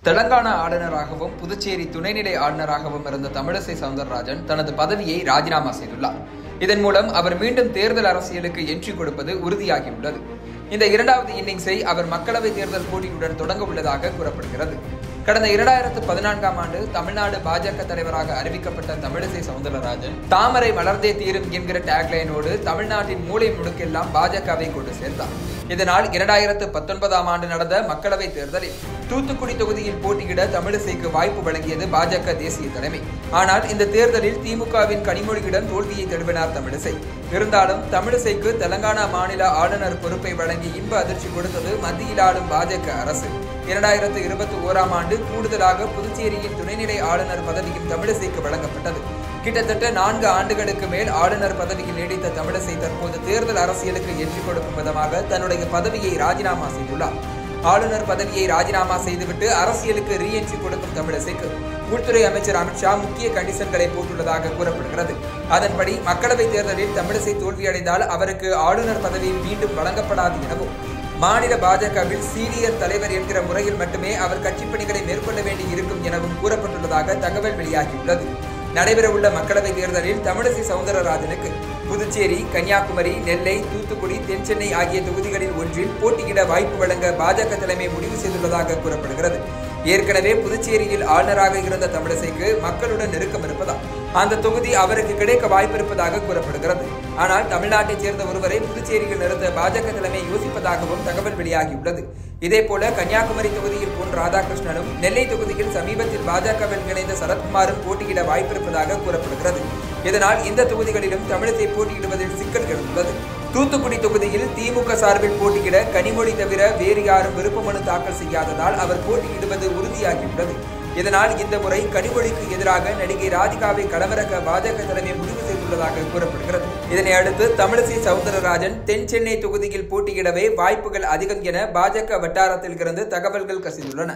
தெலங்கானா ஆளுநராகவும் புதுச்சேரி துணைநிலை ஆளுநராகவும் இருந்த தமிழிசை சவுந்தரராஜன் தனது பதவியை ராஜினாமா செய்துள்ளார். இதன் மூலம் அவர் மீண்டும் தேர்தல் அரசியலுக்கு என்ட்ரி கொடுப்பது உறுதியாகியுள்ளது. இந்த இரண்டாவது இன்னிங்ஸை அவர் மக்களவைத் தேர்தல் போட்டியுடன் தொடங்க உள்ளதாக கூறப்படுகிறது. கடந்த 2014ஆம் ஆண்டு தமிழ்நாடு பாஜக தலைவராக அறிவிக்கப்பட்ட தமிழிசை சவுந்தரராஜன் தாமரை மலர்ந்தே தீரும் என்கிற டேக்லைனோடு தமிழ்நாட்டின் மூலை முடுக்கெல்லாம் பாஜகவை கொண்டு சேர்ந்தார். இதனால் 2019ஆம் ஆண்டு நடந்த மக்களவைத் தேர்தலில் தூத்துக்குடி தொகுதியில் போட்டியிட தமிழிசைக்கு வாய்ப்பு வழங்கியது பாஜக தேசிய தலைமை. ஆனால் இந்த தேர்தலில் திமுகவின் கனிமொழியிடம் தோல்வியை தழுவினார் தமிழிசை. இருந்தாலும் தமிழிசைக்கு தெலங்கானா மாநில ஆளுநர் பொறுப்பை வழங்கி இன்ப அதிர்ச்சி கொடுத்தது மத்தியில் ஆளும் பாஜக அரசு. 2021ஆம் ஆண்டு கூடுதலாக புதுச்சேரியின் துணைநிலை ஆளுநர் பதவியும் தமிழிசைக்கு வழங்கப்பட்டது. கிட்டத்தட்ட 4 ஆண்டுகளுக்கு மேல் ஆளுநர் பதவியில் நீடித்த தமிழிசை தற்போது தேர்தல் அரசியலுக்கு என்ட்ரி கொடுக்கும் விதமாக தன்னுடைய பதவியை ராஜினாமா செய்துள்ளார். ஆளுநர் பதவியை ராஜினாமா செய்துவிட்டு அரசியலுக்கு ரீஎன்ட்ரி கொடுக்கும் தமிழிசைக்கு உள்துறை அமைச்சர் அமித்ஷா முக்கிய கண்டிஷன்களை போட்டுள்ளதாக கூறப்படுகிறது. அதன்படி மக்களவைத் தேர்தலில் தமிழிசை தோல்வியடைந்தால் அவருக்கு ஆளுநர் பதவி மீண்டும் வழங்கப்படாது எனவும், மாநில பாஜகவில் சீனியர் தலைவர் என்கிற முறையில் மட்டுமே அவர் கட்சிப் பணிகளை மேற்கொள்ள வேண்டி இருக்கும் எனவும் கூறப்பட்டுள்ளதாக தகவல் வெளியாகியுள்ளது. நடைபெறவுள்ள மக்களவைத் தேர்தலில் தமிழிசை சவுந்தரராஜனுக்கு புதுச்சேரி, கன்னியாகுமரி, நெல்லை, தூத்துக்குடி, தென்சென்னை ஆகிய தொகுதிகளில் ஒன்றில் போட்டியிட வாய்ப்பு வழங்க பாஜக தலைமை முடிவு செய்துள்ளதாக கூறப்படுகிறது. ஏற்கனவே புதுச்சேரியில் ஆளுநராக இருந்த தமிழிசைக்கு மக்களுடன் நெருக்கம் இருப்பதால் அந்த தொகுதி அவருக்கு கிடைக்க வாய்ப்பு இருப்பதாக கூறப்படுகிறது. ஆனால் தமிழ்நாட்டைச் சேர்ந்த ஒருவரை புதுச்சேரியில் நிறுத்த பாஜக தலைமை யோசிப்பதாகவும் தகவல் வெளியாகியுள்ளது. இதேபோல கன்னியாகுமரி தொகுதியில் பொன் ராதாகிருஷ்ணனும், நெல்லை தொகுதியில் சமீபத்தில் பாஜகவில் இணைந்த சரத்குமாரும் போட்டியிட வாய்ப்பிருப்பதாக கூறப்படுகிறது. இதனால் இந்த தொகுதிகளிலும் தமிழிசை போட்டியிடுவதில் சிக்கல் எழுந்துள்ளது. தூத்துக்குடி தொகுதியில் திமுக சார்பில் போட்டியிட கனிமொழி தவிர வேறு யாரும் விருப்ப மனு தாக்கல் செய்யாததால் அவர் போட்டியிடுவது உறுதியாகியுள்ளது. இதனால் இந்த முறை கனிமொழிக்கு எதிராக நடிகை ராதிகாவை களமிறக்க பாஜக தலைமை முடிவு செய்துள்ளதாக கூறப்படுகிறது. இதனை அடுத்து தமிழிசை சவுந்தரராஜன் தென் சென்னை தொகுதியில் போட்டியிடவே வாய்ப்புகள் அதிகம் என பாஜக வட்டாரத்தில் இருந்து தகவல்கள் கசிந்துள்ளன.